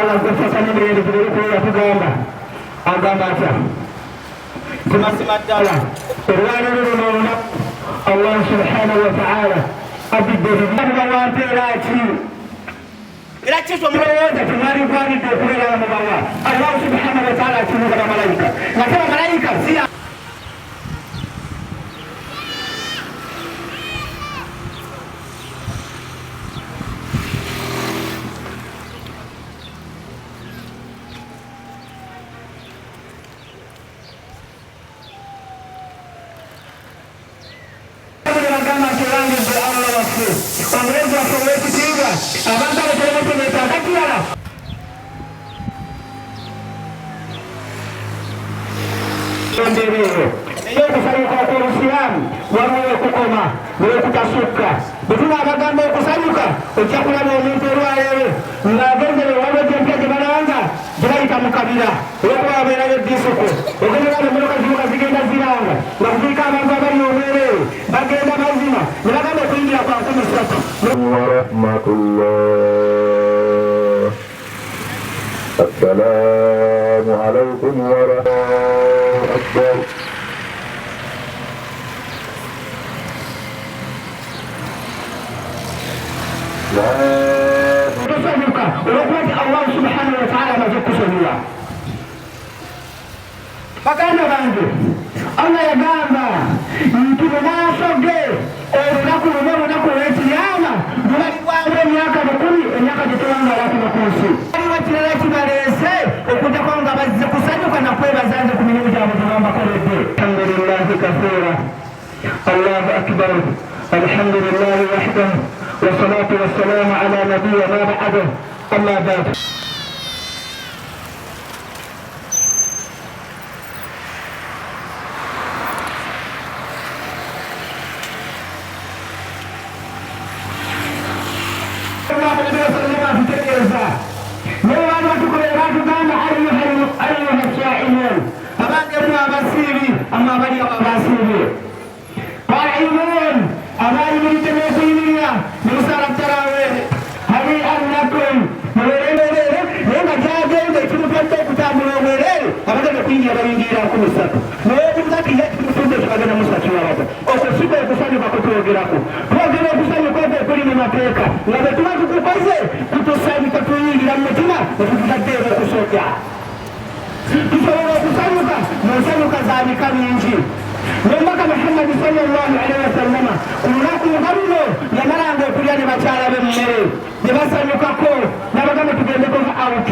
Allah gufasani mirende kuliko yatugamba agamba atya tumasima ddala olwaniro luno Allah subhanahu wa ta'ala abiddebibawanteera ki era kiso mulowooza temwalikwalidde okubeera mubawa Allah subhanahu wa ta'ala akimuga bamalayika nate bamalayika siya eyo okusanyuka okw'obusilamu waliwo okukoma n'okutasukka bwe tunaabagamba okusanyuka ojja kulaba omuntu olwaleero ng'agenzere waliwo gyempya gye balanga gye bayita mu kabira olwokuba wabeerayo disuku ogenderaba emmotoka zimuka zigenda ziranga nga kuziika abantu abali obwereere bagenda mazima ne bagamba okuyingira kwa 13 warahmatullah. Assalamu alaikum warahmatullahi akbar. tusanyuka olwokuba Allah subhanahu wa ta'ala amaze okusonyiwa baganda bange Allah yagamba nti mu maaso ge olunaku luno olunaku olw'ekiyama lubalibwamu emyaka 10 emyaka gye tewangalakino ku nsi aliwo kirala kibaleese okuddako nga bazze kusanyuka nakwebaza nze ku mirimu gyabwe gye bambakoledde alhamdulillahi kathira Allahu akbar alhamdulillahi wahdahu والصلاة والسلام على نبينا بعده أما بعد أيها الشاعرون أبا بسيري أما بني أبا بسيري قائمون أما يريد المسيرية نصر التراويح هنيئا لكم لما جاء جيد يكون فانتو كتاب الوغيرين أبدا نقين يبين جيراكم السك نوجد ذاك يكون فندش أبدا مستشوارات وكسيبا يكساني بكتو وغيراكم وغيرا يكساني كوفي كل من أفريكا لما تماك كوفيزي كتوساني كتوين لما تما وكتوكتير وكسوكيا tusobola okusanyuka munsanyuka zanika mingi nomaka Muhammadi sallallahu alaihi wasallama ku lunaku nga luno yamalanga okulya ne bakyala b'emmere ne basanyukako n'abagamba tugendeko nga out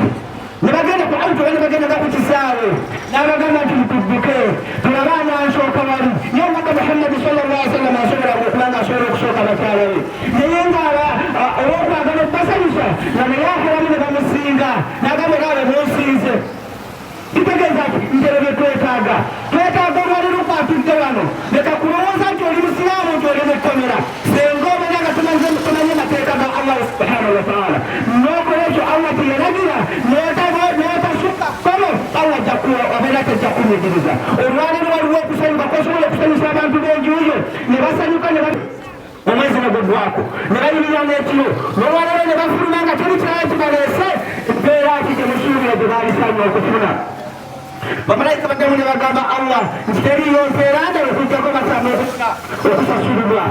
ne bagenda ku out bali bagendaga ku kisaawe n'abagamba nti mutudduke tulabe anansooka wali ye omaka Muhammadi sallallahu alaihi wasallama asobola okubanga asobola okusooka bakyala be naye ngaaba olw'okwagala okubasanyusa nga naye ahalamu ne bamusinga n'agamba gaabe munsinze kitegeeza njere bye twetaaga olwali lukwatudde wano leka kulowooza nti oli musiraamu nti oli mukomera senga omanya nga tumanye mateeka ga Allah subhanahu wa ta'ala n'okola ekyo Allah teyalagira n'otasukka kkono Allah obeera tejja kunyigiriza olwaliro waliwo okusanyuka kosobola okusanyusa abantu b'enjuuyo ne basanyuka omwezi ne gugwako ne bayimirira n'ekiro n'olwaliro ne bafuluma nga teri kirala kibaleese embeera ki gye musuubira gye baalisanya okufuna bamalayika badamu ne bagamba Allah nti teriyo mpeera ndala okujjako basama okusasulibwa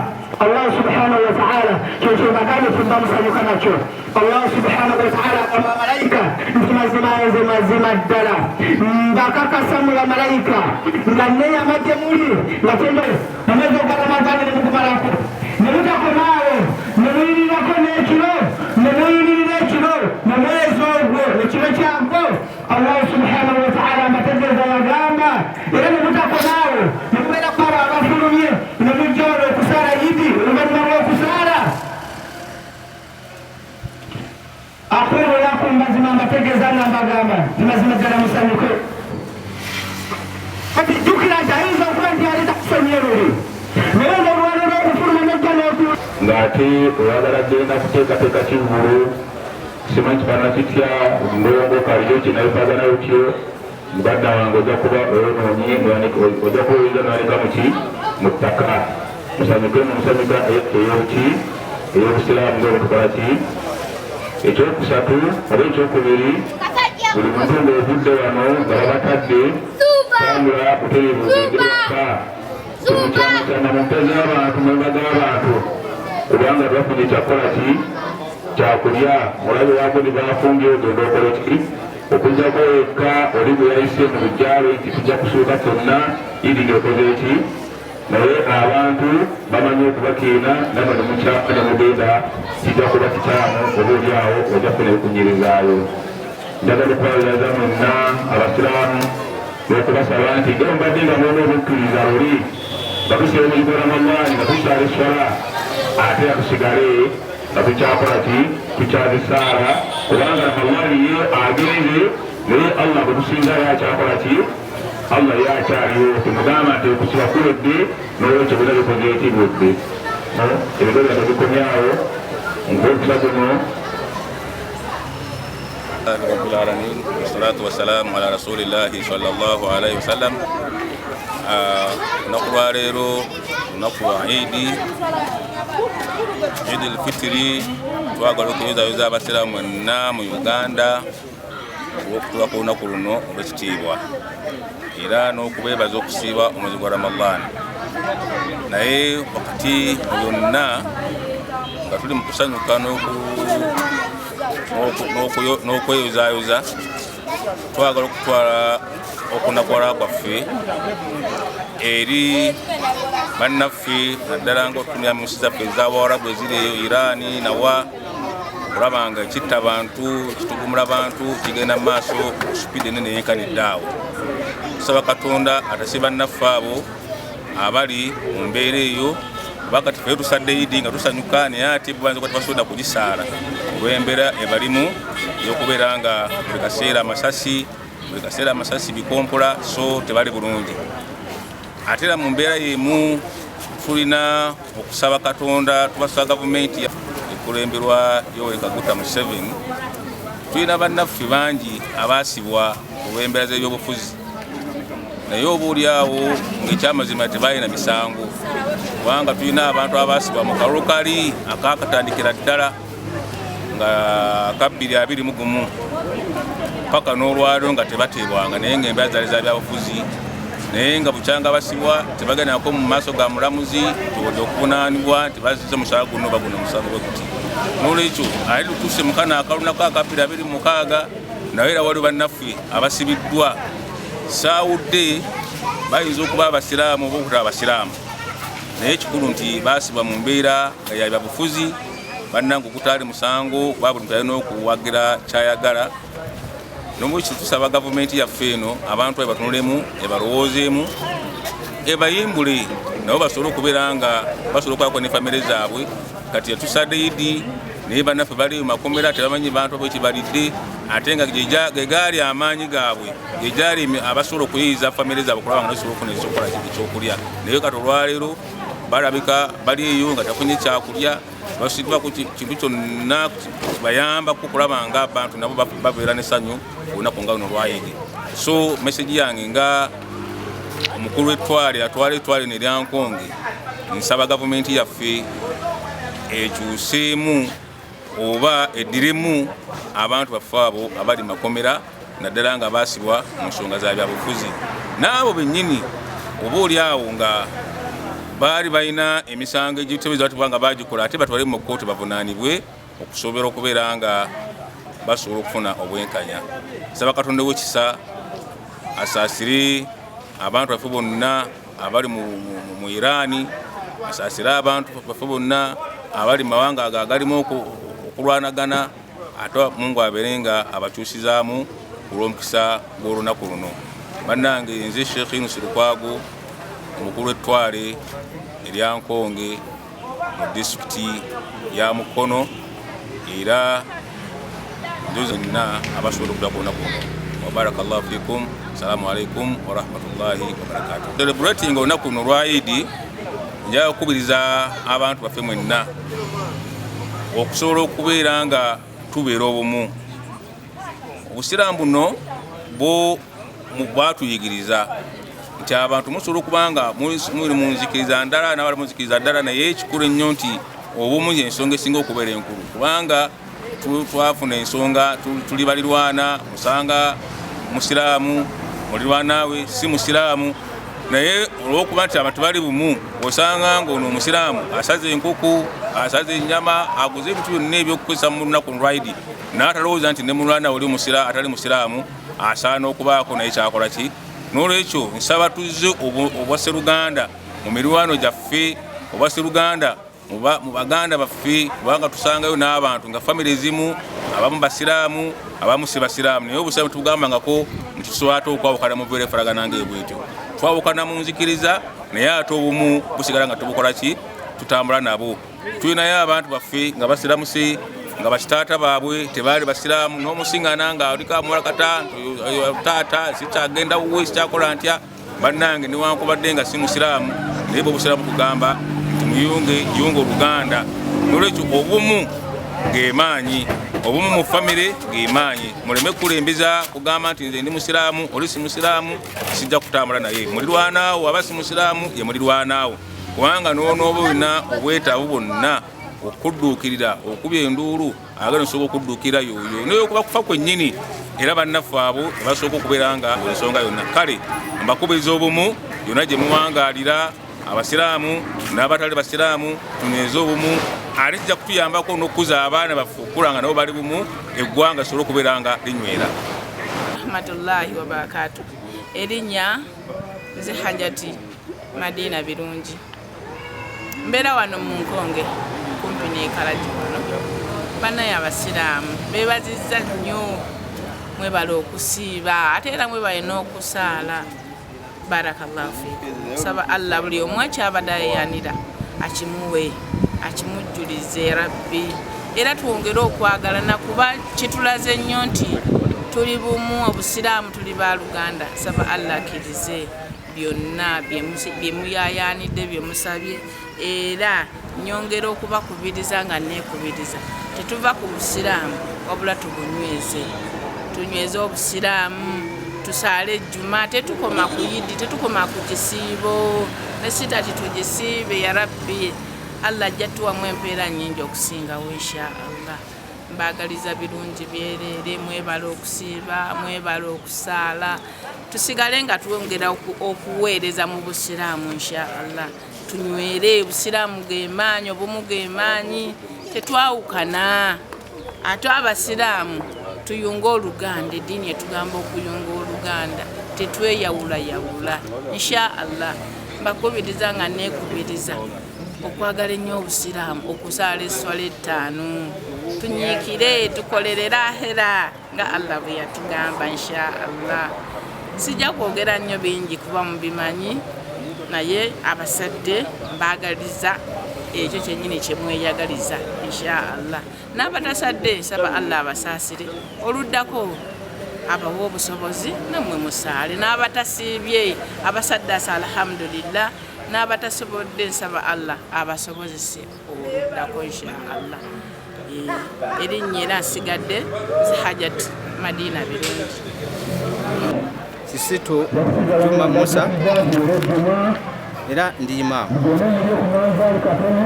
Allah subhanahu wa ta'ala kyekyo bagambye tumba musanyuka nakyo Allah subhanahu wa ta'ala agamba bamalayika nti mazima nze mazima ddala ngakakasa mu bamalayika nga neyama gye muli nga kyendo omwezi ogw'Ramadani ne mugumalako ne mutakomaawo ne muyirirako n'ekiro ne muyiririra ekiro mu mwezi ogwo ekiro kyagwo Allah subhanahu wa ta'ala mbategeeza yagamba era ne mutakomaawo ne mubeera kwabo abafulumye ne mujja wano okusaala yidi oluvannyuma lw'okusaala aqulu lakum mazima mbategeeza nga mbagamba ti mazima ddala musanyuke kati jjukira nti ayinza okuba nti aleta kusomya luli naye ng'olwali lw'okufuluma nejja n'otu ng'ate oyagala genda kuteekateeka kivulu simanyi kifaanana kitya ndongo kaliyo kinabifaagana utyo muganda wange ojja kuba oyonoonye ojja kuwuliriza n'aleka muki mu ttaka musanyuke mu nsanyuka eyoki ey'obusiraamu ng'obutukola ki ekyokusatu oba ekyokubiri buli muntu ng'ovudde wano nga babatadde tambula butereevu ogende waka temukyamakyama mu mpe z'abantu mu mba z'abantu kubanga twafunye kyakola ki kyakulya mulabe wako ne bafunge ogenda okola ki okujjako wekka oli bwe yayise mu bujjaalo nti tujja kusuuka kyonna idi ng'ekoze ki naye abantu bamanyi okubakiina naba nemukyama ne mugenda kijja kuba kikyamu oba oliawo ojja kufuna ebikunyirizaayo njagala okwawulaza mwenna abasiraamu n'okubasaba nti nga mubadde nga mwona obukkiriza luli nga tusiba omulimu ramadaani nga tusaala eswala ate atusigale nga tukyakola ki tukyazisaala kubanga ramadaani ye agenze naye allah bwe tusinzayo akyakola ki allah ye akyaliwo temugamba nti okusiba kulodde n'olwekyo buna bikoze eki budde ebigo byano bikomyawo ng'okisa guno رب العالمين والصلاة والسلام على رسول الله صلى الله عليه وسلم نقوى ريرو نقوى عيدي عيد الفطري twagala okuyozayoza abasiraamu mwenna mu Uganda okutuwako olunaku luno olw'ekitiibwa era n'okubeebaza okusiiba omwezi gwa Ramadaan naye wakati byonna nga tuli mu kusanyuka n'okweyozayoza twagala okutwala okunakwala kwaffe eri bannaffe naddala ng'otutumya mu nsi zaffe ez'Abawarabu eziri eyo Iraani nawa okulaba nga ekitta abantu ekitugumula abantu kigenda mu maaso supidi enene yenkanidde awo tusaba Katonda atase bannaffe abo abali mu mbeera eyo bakati ffe tusadde idi nga tusanyuka naye ate bubanza kwati basobola kugisaala olw'embeera ebalimu ey'okubeera nga buli kaseera amasasi bikompola so tebali bulungi ate era mu mbeera yemu tulina okusaba Katonda tubasaba gavumenti ekulemberwa Yoweri Kaguta Museveni tulina bannaffe bangi abaasibwa olw'embeera z'ebyobufuzi naye obuulyawo ng'ekyamazima tebalina misango kubanga tulina abantu abaasibwa mu kalulu kali akakatandikira ddala nga ka 2021 paka n'olwaliro nga tebateebwanga naye ng'embeera zaali za byabufuzi naye nga bukyanga basibwa tebagendako mu maaso ga mulamuzi tewodde okuvunaanibwa nti bazizza musaala guno baguno omusango bwe guti n'olwekyo ali lutuuse mu kana akalunako aka 2026 naye era waliwo bannaffe abasibiddwa saawudde bayinza okuba abasiraamu oba okutaba abasiraamu naye ekikulu nti baasibwa mu mbeera nga ya byabufuzi bannange okutaali musango kuba buli muntu alina okuwagira kyayagala nomwekyo tusaba gavumenti yaffe eno abantu batunulemu ebalowoozeemu ebayimbule nabo basobole okubeera nga basobole okukolako ne famire zaabwe kati yatusadde idi naye bannaffe bali mu makomera tebamanyi bantu bwekibalidde ate nga gegaali amaanyi gaabwe gegaali abasobola okuyiiza famire zaabwe kulaba nga nasobola okufuna ekyokola ekyokulya naye kati olwaleero balabika bali eyo nga tafunye kyakulya basiddwa ku kintu kyonna bayambako okulaba nga abantu nabo babeera n'essanyu olunaku nga luno olwayidi so meseji yange nga omukulu w'ettwale atwala ettwale neryankonge nsaba gavumenti yaffe ekyuseemu oba eddiremu abantu baffe abo abali makomera naddala nga baasibwa mu nsonga za byabufuzi n'abo bennyini oba oli awo nga baali balina emisango egiteebereza batibwa nga bagikola ate batwale mu kkooti bavunaanibwe okusobola okubeera nga basobola okufuna obwenkanya saba Katonda w'ekisa asaasire abantu baffe bonna abali mu Iraani asaasire abantu baffe bonna abali mu mawanga ago agalimu okulwanagana ate Mungu abeere nga abakyusizaamu olw'omukisa gw'olunaku luno bannange nze Sheikh Yunus Lukwago omukulu w'ettwale eryankonge mu disitulikiti ya Mukono era njozenna abasobola okudda ku lunaku luno wabarakallahu fikum assalamu alaikum warahmatullahi wabarakatuh celebrating olunaku luno olwa Idi njaga okukubiriza abantu baffe mwenna okusobola okubeera nga tubeera obumu obusiraamu buno bwatuyigiriza nti abantu musobola okubanga muli mu nzikiriza ndala n'abali mu nzikiriza ddala naye ekikulu ennyo nti obumu ensonga esinga okubeera enkulu kubanga twafuna ensonga tuli balirwana musanga musiraamu mulirwana we si musiraamu naye olwokuba nti abantu bali bumu osanga ng'ono omusiraamu asaze enkuku asaze ennyama aguze ebintu byonna ebyokukozesa mu lunaku lwaidi n'atalowooza nti ne mulwana oli atali musiraamu asaana okubaako naye kyakola ki. N'olwekyo nsaba tuzze obwasseruganda mu mirwano gyaffe obwasseruganda mu baganda baffe kubanga tusangayo n'abantu nga famire ezimu abamu basiraamu abamu si basiraamu naye obusiraamu tubugambangako nti tusobola okwawukana mu bwerefaragana ng'ebwetyo twawukana mu nzikiriza naye ate obumu busigala nga tubukola ki tutambula nabo. Tulinayo abantu baffe nga basiramuse nga bakitaata baabwe tebaali basiraamu n'omusiŋŋana nga aliko amuwalakata taata sikyagenda wuwe sikyakola ntya bannange newankubadde nga si musiraamu naye bwe obusiraamu kugamba nti yunga oluganda. N'olwekyo obumu g'emaanyi obumu mu famire g'emaanyi muleme kulembeza kugamba nti nze ndi musiraamu oli si musiraamu sijja kutambula naye mulirwanaawo aba si musiraamu ye mulirwanaawo kubanga n'onooba olina obwetaavu bwonna okudduukirira okuba enduulu agenda osobola okudduukira yoyo naye okuba kufa kwennyini era bannaffe abo nebasooka okubeera nga ensonga yonna. Kale mbakubiriza obumu yonna gye muwangaalira abasiraamu n'abatali basiraamu tunyweze obumu alijja kutuyambako n'okukuza abaana baffe okukula nga nabo bali bumu eggwanga lisobole okubeera nga linywera. Rahmatullahi wa barakatuh. Erinnya nze Hajati Madina Birungi mbeera wano mu Nkonge kumpi n'ekalaji wano. Bannaye abasiraamu beebazizza nnyo mwebala okusiiba ate era mwebale n'okusaala. Barakallahu fiikum. Saba Allah buli omu akyabadde ayeyanira akimuwe akimujjulize Rabbi era twongere okwagalana kuba kitulaze nnyo nti tuli bumu obusiraamu tuli baluganda. Saba Allah akkirize byonna bye muyayanidde bye musabye era nyongera okubakubiriza nga neekubiriza tetuva ku busiraamu wabula tunyweze obusiraamu tusaale ejjuma tetukoma ku yidi tetukoma ku kisiibo ne sitati tugisiibe ya Rabbi Allah ajja tuwamu empeera nnyingi okusingawo insha Allah. Mbagaliza birungi byerere mwebala okusiiba mwebala okusaala tusigale nga twongera okuweereza mu busiraamu insha Allah. Tunywere busiraamu g'emaanyi obumu g'emaanyi tetwawukana ate abasiraamu tuyunga oluganda eddiini etugamba okuyunga oluganda tetweyawulayawula insha Allah. Mbakubiriza nga neekubiriza okwagala ennyo obusiraamu okusaala esswala 5 tunyiikire tukolerere ahera nga Allah bwe yatugamba insha Allah. Sijja kwogera nnyo bingi kuba mubimanyi naye abasadde mbagaliza ekyo kyennyini kyemweyagaliza insha Allah. N'abatasadde saba Allah abasaasire oluddako abawa obusobozi nammwe musaale n'abatasiibye abasadde asa alhamdulillah n'abatasobodde nsaba Allah abasobozese oluddako insha Allah. Erinnya era nsigadde Hajati Madina Birungi. Sisitu Juma Musa era ndi imaamu.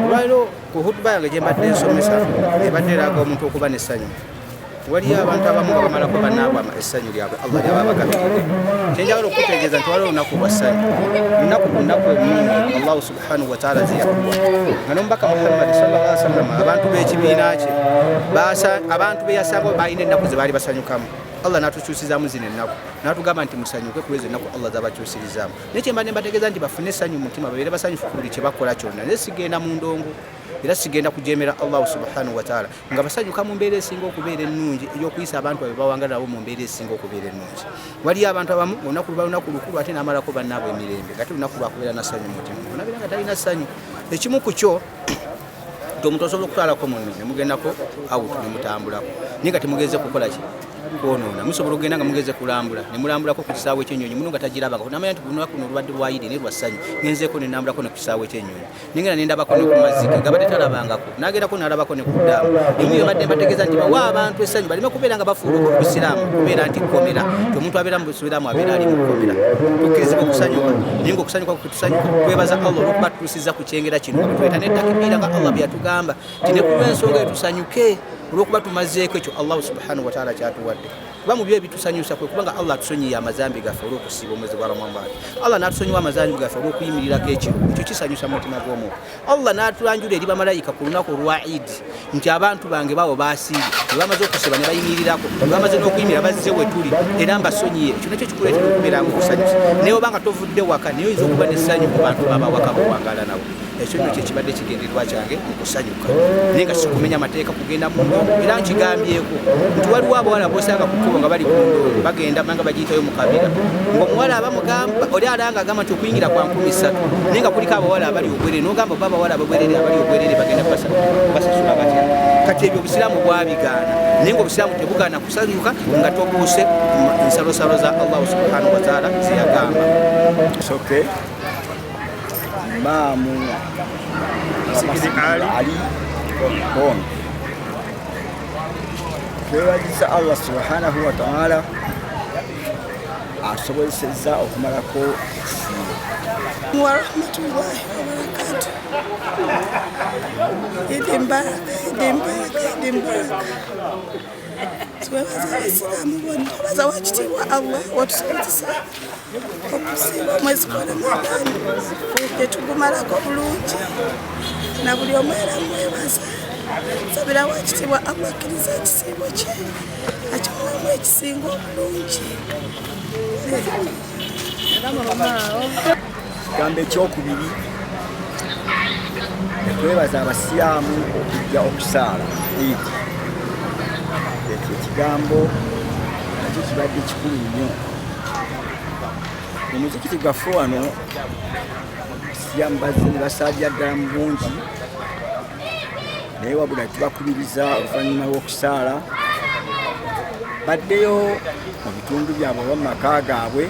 Olwaliro ku hutuba yange gye mbadde nsomesa ebadde eraga omuntu okuba n'essanyu. Waliyo abantu abamu nga bamalako bannaabwe essanyu lyabwe Allah lyaba bagabirire. Kyenjagala okutegeeza nti waliwo olunaku lwa ssanyu. Lunaku ennungi Allah subhanahu wa ta'ala ziyakuwa. Nga n'omubaka Muhammad sallallahu alaihi wasallam abantu b'ekibiina kye abantu be yasanga balina ennaku ze baali basanyukamu. Allah natukyusizaamu zino ennaku n'atugamba nti musanyuke kuweza ennaku Allah zabakyusirizaamu. Naye kye mbadde mbategeeza nti bafune essanyu mu mutima babeere basanyufu ku buli kye bakola kyonna. Naye sigenda mu ndongo era sigenda kujeemera Allah subhanahu wa ta'ala nga basanyuka mu mbeera esinga okubeera ennungi ey'okuyisa abantu abo bawangala nabo mu mbeera esinga okubeera ennungi. Waliyo abantu abamu olunaku luba lunaku lukulu ate n'amalako bannaabwe emirembe ate olunaku lwakubeera na ssanyu mu mutima onabeera nga talina ssanyu. Ekimu ku kyo nti omuntu osobola okutwalako munno ne mugendako awutu ne mutambulako naye nga temugenze kukola ki kwonoona. Musobola okugenda nga mugeze kulambula ne mulambulako ku kisaawe ky'ennyonyi muno nga tagirabako namanya nti lunaku luno lubadde lwa Idi ne lwa ssanyu ngenzeeko ne nambulako ne ku kisaawe ky'ennyonyi nengenda ne ndabako ne ku mazike gabadde talabangako n'agendako n'alabako ne ku ddaamu. Emuyo badde mbategeeza nti bawa abantu essanyu baleme kubeera nga bafuula obusiraamu kubeera nti kkomera ti omuntu abeera mu busiraamu abeera ali mu kkomera. Tukkirizibwa okusanyuka naye ng'okusanyuka kutusanyuka twebaza Allah olw'okuba tutuusizza ku kyengera kino nga tuleeta n'ettakbiira nga Allah bye yatugamba ti ne ku lw'ensonga etusanyuke olwokuba tumazeeko ekyo Allah subhanahu wa ta'ala kyatuwadde. Kuba mu byo ebitusanyusa kwe kubanga Allah atusonyiye amazambi gaffe olw'okusiiba omwezi gwa Ramadan. Allah n'atusonyiwa amazambi gaffe olw'okuyimirirako ekiro, ekyo kisanyusa mutima gw'omuntu. Allah n'atulanjula eri bamalayika ku lunaku olwa Eid nti abantu bange bawo baasiibye, ne bamaze okusiba ne bayimirirako, ne bamaze n'okuyimira bazze we tuli era mbasonyiye. Ekyo nakyo kikuleetera okubeera nga okusanyusa. Naye obanga tovudde waka naye oyinza okuba n'essanyu ku bantu baba waka bawangala nabo. Ekyo nno kye kibadde kigendererwa kyange okusanyuka, naye nga sikumenya mateeka kugenda mu ndongo. Era nkigambyeko nti waliwo abawala bosanga ku kkubo nga bali ku ndongo bagenda nga bagiyitayo mu kabira, ng'omuwala abamugamba oli alanga agamba nti okuyingira kwa 13, naye nga kuliko abawala abali obwerere n'ogamba oba abawala ababwerere abali obwerere bagenda basasula batya. Kati ebyo obusiraamu bwabigaana, naye ng'obusiraamu tebugaana kusanyuka nga tobuuse ensalosalo za Allah subhanahu wa ta'ala zeyagamba. Soke Imamu Ali Bon twebagiza Allah subhanahu wa ta'ala asobozesezza okumalako wa rahmatullahi wa barakatuh. Idi mbaraka. Twebaza abasiraamu bonna, twebaza wakitiibwa Allah watusobozesa okusiiba omwezi gwa Ramadaan ne tugumalako bulungi na buli omu era mwebaza. Nsabira wakitiibwa Allah akkiriza ekisiibo kye akimuwemu ekisinga obulungi. Kigambo ekyokubiri twebaza abasiraamu okujja okusaala Eid. Ekyo ekigambo nakyo kibadde kikulu nnyo. Omuzikiti gwaffe wano abasiraamu bazze ne basaajja ddala mu bungi, naye wabula tubakubiriza oluvannyuma lw'okusaala baddeyo mu bitundu byabwe oba mu maka gaabwe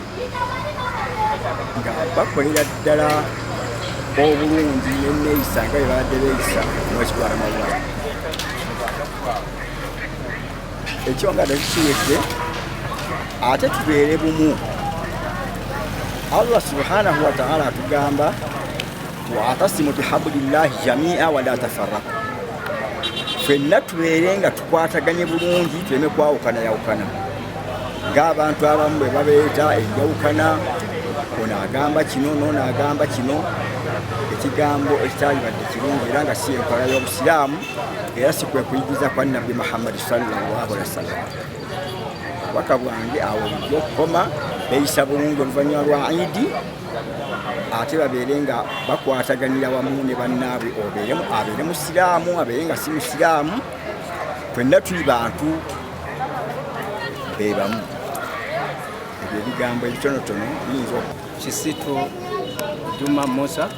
nga bakolera ddala obulungi n'enneeyisa nga bwe babadde beeyisa omwezi gwa Ramadaan. Ekyo nga tekikiwedde ate tubeere bumu. Allah subhanahu wa ta'ala atugamba wa'tasimu bihablillahi jami'a wa la tafarraqu. Ffenna tubeere nga tukwataganye bulungi tuleme kwawukana ng'abantu abamu bwe babeeta enjawukana, ono agamba kino n'ono agamba kino. Ekigambo ekitaalibadde kirungi era nga si enkola y'obusiraamu era si kwe kuyigiza kwa Nabbi Muhammad sallallahu alaihi wasallam. Obubaka bwange awo bijja okukoma, beeyisa bulungi oluvannyuma lwa Eid, ate babeere nga bakwataganira wamu ne bannaabwe, abeere musiraamu abeere nga si musiraamu, ffenna tuli bantu be bamu. Ebyo ebigambo ebitonotono biyinza Kisitu Juma Musa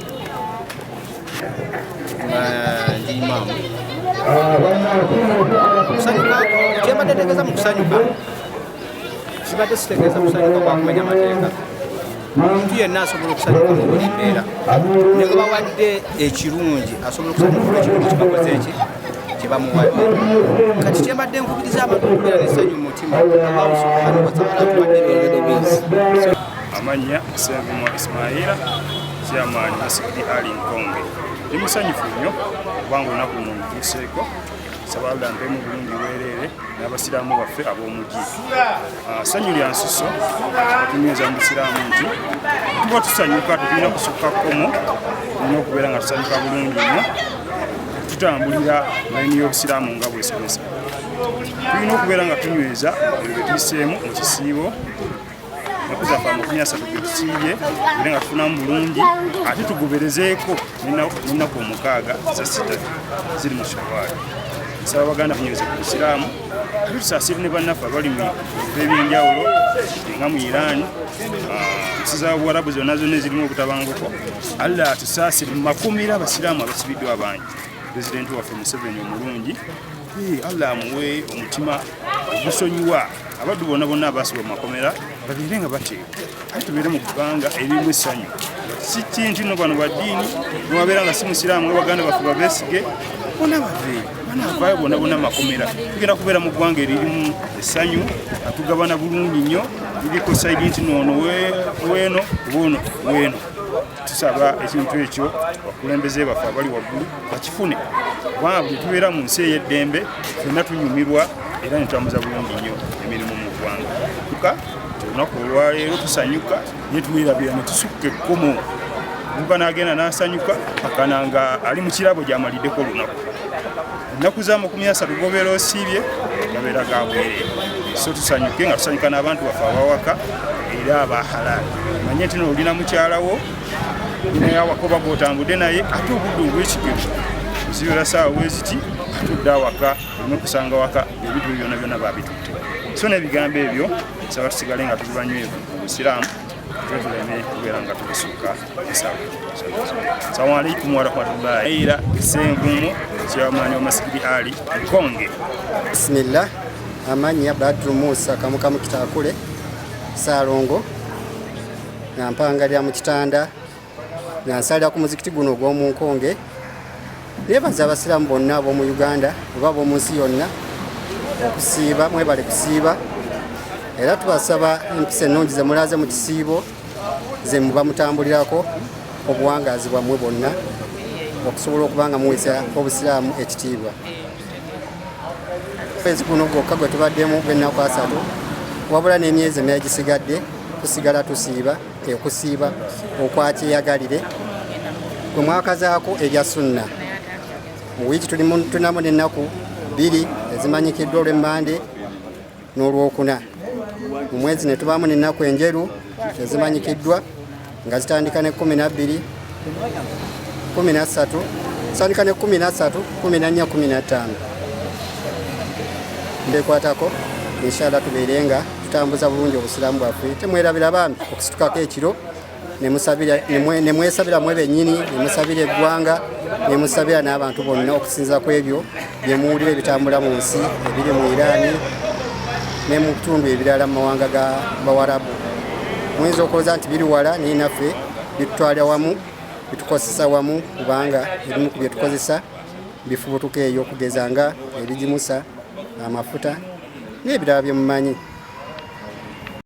ndi imamu. Kusanyuka kyembadde ntegeeza mu kusanyuka kibadde sitegeeza kusanyuka kwa kumenya mateeka. Omuntu yenna asobola okusanyuka mu buli mbeera, ne gwe bawadde ekirungi asobola okusanyuka ekirungi kibakoze eki kye bamuwadde. Kati kyembadde nkubiriza abantu okubeera n'essanyu mu mutima. Allah subhanahu wa ta'ala atuwadde ebiragiro bingi. Amanya Sengumwa Ismaila Chairman Asidi Ali Nkonge. Ndi musanyufu nnyo kubanga olunaku luno lutuuseeko. Nsaba Allah mpemu bulungi bwerere n'abasiraamu baffe ab'omugi. Ssanyu lya nsuso otunyweza mu busiraamu nti tuba tusanyuka tetulina kusukka kkomo, tulina okubeera nga tusanyuka bulungi nnyo tutambulira layini y'obusiraamu nga bwesomesa. Tulina okubeera nga tunyweza ebyo bye tuyiseemu mu kisiibo okuzafa amakumi 3 ge tusiibye era nga tufunamu bulungi, ate tugoberezeeko n'ennaku 6 za sita ziri mu Shawaali. Nsaba baganda kunyweze ku busiraamu, ate tusaasire ne bannaffe abali mu bifo ebyenjawulo nga mu Iran, ensi za Buwarabu zonna ezirimu obutabanguko. Allah atusaasire mu makumira abasiraamu abasibiddwa abangi. Pulezidenti waffe Museveni omulungi, Allah amuwe omutima ogusonyiwa abaddu bonna abaasibwa mu makomera babeere nga bateeka, ate tubeere mu ggwanga erimu essanyu. Si kintu nno bano baddiini newabeera nga si musiraamu nga baganda baffe babeesige bonna baveeyo banavaayo bonna makomera. Tugenda kubeera mu ggwanga eririmu essanyu, atugabana bulungi nnyo, liriko sayidi nti noono weeno oba ono weeno. tusaba ekintu ekyo bakulembeze baffe abali waggulu bakifune kubanga bwe tubeera mu nsi ey'eddembe ffenna tunyumirwa era ne tutambuza bulungi nnyo emirimu mu ggwanga tuka olunaku olwaleero tusanyuka naye tuwerabira ne tusukka ekkomo omuka n'agenda n'asanyuka akananga ali mu kirabo gy'amaliddeko olunaku ennaku za 30 gobeera osiibye gabeera gabwerere so tusanyuke nga tusanyuka n'abantu baffe abawaka era abahalaali manye nti olina mukyalawo naye awaka oba g'otambudde naye ate obudde obw'ekigero zibera saawa weziti atudde awaka olina okusanga waka ebintu byonna byonna babitutte so n'ebigambo ebyo saba tusigale nga tubibanywevu mu busiraamu tuleme kubeera nga tubisukka esawa. Assalamu alaikum warahmatullahi era Senvumu kyamaanyi Masjid Ali Nkonge. Bismillah. Amanya Badru Musa kamukamu kitakule Salongo nga mpangalira mu kitanda nga nsalira ku muzikiti guno ogw'omu Nkonge. Nebaza abasiraamu bonna ab'omu Uganda oba ab'omu nsi yonna okusiiba mwebale kusiiba era tubasaba empisa ennungi ze mulaze mu kisiibo ze muba mutambulirako obuwangazi bwammwe bonna okusobola okubanga muweesa obusiraamu ekitiibwa. Kwezi kuno gwokka gwe tubaddemu gw'ennaku 3 wabula n'emyezi emirala gisigadde tusigala tusiiba okusiiba okwakyeyagalire gwe mwakazaako erya sunna. Mu wiiki tulinamu n'ennaku 2 ezimanyikiddwa olw'emmande n'olwokuna. Mu mwezi ne tubaamu n'ennaku enjeru ezimanyikiddwa nga zitandika ne 12, 13, zitandika ne 13, 14, 15. Mbekwatako inshallah tubeere nga tutambuza bulungi obusiraamu bwaffe. Temwerabira bambi okusitukako ekiro ne mwesabira mwe bennyini, ne musabira eggwanga, ne musabira n'abantu bonna okusinza ku ebyo bye muwulira ebitambula mu nsi ebiri mu Irani ne mu bitundu ebirala mu mawanga ga Bawarabu. Muyinza okulowooza nti biri wala naye naffe bitutwala wamu, bitukozesa wamu kubanga ebimu ku bye tukozesa bifubutuka eyo okugeza nga ebijimusa, amafuta n'ebirala bye mumanyi.